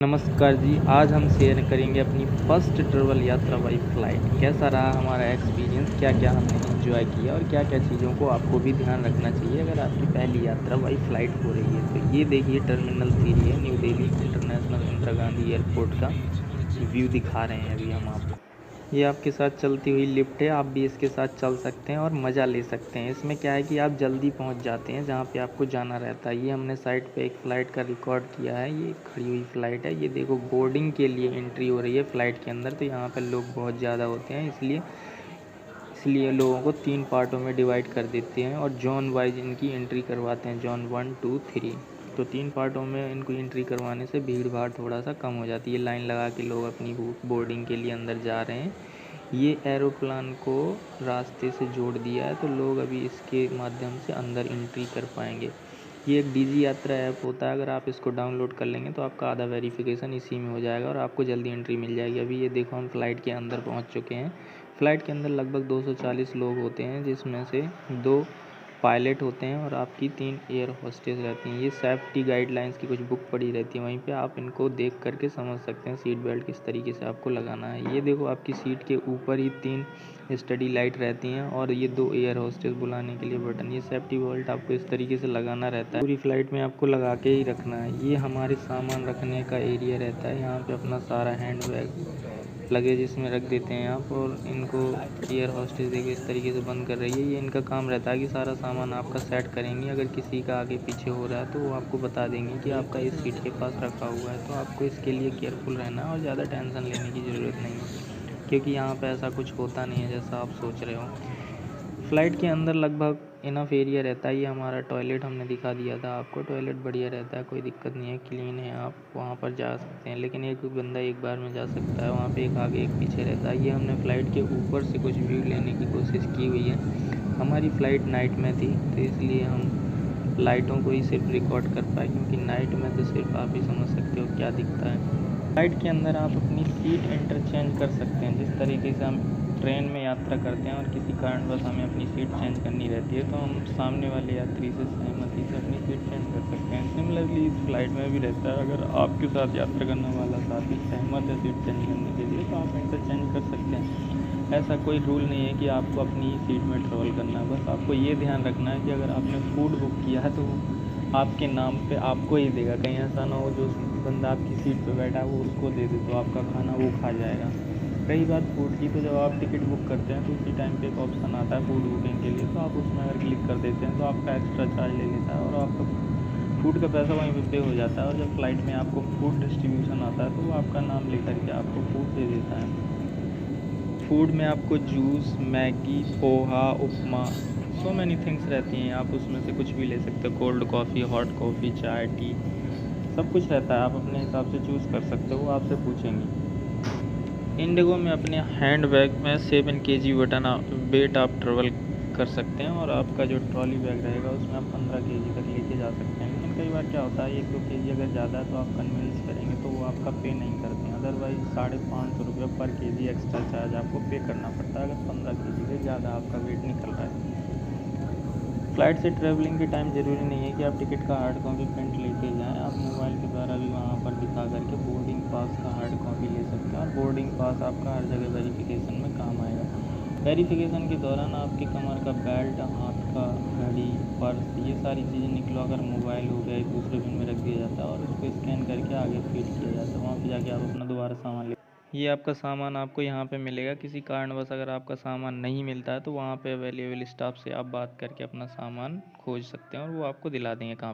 नमस्कार जी, आज हम शेयर करेंगे अपनी फर्स्ट ट्रैवल यात्रा बाई फ़्लाइट। कैसा रहा हमारा एक्सपीरियंस, क्या-क्या हमने एन्जॉय किया और क्या-क्या चीज़ों को आपको भी ध्यान रखना चाहिए अगर आपकी पहली यात्रा बाई फ़्लाइट हो रही है। तो ये देखिए टर्मिनल 3 है, new Delhi international Indira Gandhi airport का व्यू दिखा रहे हैं अभी हम आपको। ये आपके साथ चलती हुई लिफ्ट है, आप भी इसके साथ चल सकते हैं और मज़ा ले सकते हैं। इसमें क्या है कि आप जल्दी पहुंच जाते हैं जहां पे आपको जाना रहता है। ये हमने साइड पे एक फ़्लाइट का रिकॉर्ड किया है, ये खड़ी हुई फ़्लाइट है। ये देखो बोर्डिंग के लिए एंट्री हो रही है फ़्लाइट के अंदर, तो यहाँ पर लोग बहुत ज़्यादा होते हैं, इसलिए लोगों को 3 पार्टों में डिवाइड कर देते हैं और जोन वाइज इनकी एंट्री करवाते हैं, जोन 1, 2, 3। तो 3 पार्टों में इनको एंट्री करवाने से भीड़ भाड़ थोड़ा सा कम हो जाती है। लाइन लगा के लोग अपनी बोर्डिंग के लिए अंदर जा रहे हैं। ये एरोप्लान को रास्ते से जोड़ दिया है, तो लोग अभी इसके माध्यम से अंदर एंट्री कर पाएंगे। ये एक डीजी यात्रा ऐप होता है, अगर आप इसको डाउनलोड कर लेंगे तो आपका आधा वेरिफिकेशन इसी में हो जाएगा और आपको जल्दी एंट्री मिल जाएगी। अभी ये देखो हम फ़्लाइट के अंदर पहुंच चुके हैं। फ़्लाइट के अंदर लगभग 240 लोग होते हैं, जिसमें से 2 पायलट होते हैं और आपकी 3 एयर होस्टेस रहती हैं। ये सेफ्टी गाइडलाइंस की कुछ बुक पड़ी रहती है, वहीं पे आप इनको देख करके समझ सकते हैं सीट बेल्ट किस तरीके से आपको लगाना है। ये देखो आपकी सीट के ऊपर ही 3 स्टडी लाइट रहती हैं और ये 2 एयर होस्टेस बुलाने के लिए बटन। ये सेफ्टी बेल्ट आपको इस तरीके से लगाना रहता है, पूरी फ़्लाइट में आपको लगा के ही रखना है। ये हमारे सामान रखने का एरिया रहता है, यहाँ पे अपना सारा हैंड बैग लगेज इसमें रख देते हैं आप। और इनको एयर होस्टेस देखो इस तरीके से बंद कर रही है। ये इनका काम रहता है कि सारा सामान आपका सेट करेंगे। अगर किसी का आगे पीछे हो रहा है तो वो आपको बता देंगे कि आपका इस सीट के पास रखा हुआ है, तो आपको इसके लिए केयरफुल रहना है और ज़्यादा टेंशन लेने की ज़रूरत नहीं है, क्योंकि यहाँ पे ऐसा कुछ होता नहीं है जैसा आप सोच रहे हो। फ़्लाइट के अंदर लगभग इनफ एरिया रहता है। ये हमारा टॉयलेट हमने दिखा दिया था आपको। टॉयलेट बढ़िया रहता है, कोई दिक्कत नहीं है, क्लीन है, आप वहाँ पर जा सकते हैं। लेकिन एक बंदा एक बार में जा सकता है, वहाँ पे एक आगे एक पीछे रहता है। ये हमने फ़्लाइट के ऊपर से कुछ व्यू लेने की कोशिश की हुई है। हमारी फ़्लाइट नाइट में थी, तो इसलिए हम लाइटों को ही सिर्फ रिकॉर्ड कर पाए, क्योंकि नाइट में तो सिर्फ आप ही समझ सकते हो क्या दिखता है। फ़्लाइट के अंदर आप अपनी सीट इंटरचेंज कर सकते हैं। जिस तरीके से हम ट्रेन में यात्रा करते हैं और किसी कारणवश हमें अपनी सीट चेंज करनी रहती है, तो हम सामने वाले यात्री से सहमति से अपनी सीट चेंज कर सकते हैं। सिमिलरली इस फ्लाइट में भी रहता है, अगर आपके साथ यात्रा करने वाला साथी सहमत है सीट चेंज करने के लिए, तो आप इंटरचेंज कर सकते हैं। ऐसा कोई रूल नहीं है कि आपको अपनी ही सीट में ट्रैवल करना है। बस आपको ये ध्यान रखना है कि अगर आपने फूड बुक किया है तो वो आपके नाम पे आपको ही देगा। कहीं ऐसा ना हो जो बंदा आपकी सीट पे बैठा है वो उसको दे दे, तो आपका खाना वो खा जाएगा। रही बात फूड की, तो जब आप टिकट बुक करते हैं तो उसी टाइम पे एक ऑप्शन आता है फूड बुकिंग के लिए, तो आप उसमें अगर क्लिक कर देते हैं तो आपका एक्स्ट्रा चार्ज ले लेता है और आपका फूड का पैसा वहीं पे पे हो जाता है। और जब फ़्लाइट में आपको फूड डिस्ट्रीब्यूशन आता है तो वो आपका नाम लेकर के आपको फूड दे देता है। फूड में आपको जूस, मैगी, पोहा, उपमा, सो मैनी थिंग्स रहती हैं। आप उसमें से कुछ भी ले सकते हो, कोल्ड कॉफ़ी, हॉट कॉफ़ी, चाय, टी, सब कुछ रहता है। आप अपने हिसाब से चूज़ कर सकते हो, वो आपसे पूछेंगे। इंडिगो में अपने हैंड बैग में 7 केजी वेट आप ट्रेवल कर सकते हैं और आपका जो ट्रॉली बैग रहेगा उसमें आप 15 केजी तक लेके जा सकते हैं। लेकिन कई बार क्या होता है 1-2 केजी अगर ज़्यादा है तो आप कन्विंस करेंगे तो वो आपका पे नहीं करते हैं। अदरवाइज़ 550 रुपये पर केजी एक्स्ट्रा चार्ज आपको पे करना पड़ता है अगर 15 केजी से ज़्यादा आपका वेट निकल रहा है। फ़्लाइट से ट्रैवलिंग के टाइम ज़रूरी नहीं है कि आप टिकट का हार्ड कॉपी प्रिंट लेके जाएँ। आप मोबाइल के द्वारा भी वहाँ पर दिखा करके बोर्डिंग पास का हार्ड कॉपी ले सकते हैं और बोर्डिंग पास आपका हर जगह वेरिफिकेशन में काम आएगा। वेरिफिकेशन के दौरान आपकी कमर का बेल्ट, हाथ का घड़ी, पर्स, ये सारी चीज़ें निकलवा कर मोबाइल हो गया एक दूसरे बिन में रख दिया जाता है और उसको स्कैन करके आगे फीड किया जाता है। वहाँ पे जाके आप अपना दोबारा सामान ले, ये आपका सामान आपको यहाँ पे मिलेगा। किसी कारणवश अगर आपका सामान नहीं मिलता है तो वहाँ पे अवेलेबल स्टाफ से आप बात करके अपना सामान खोज सकते हैं और वो आपको दिला देंगे कहाँ पर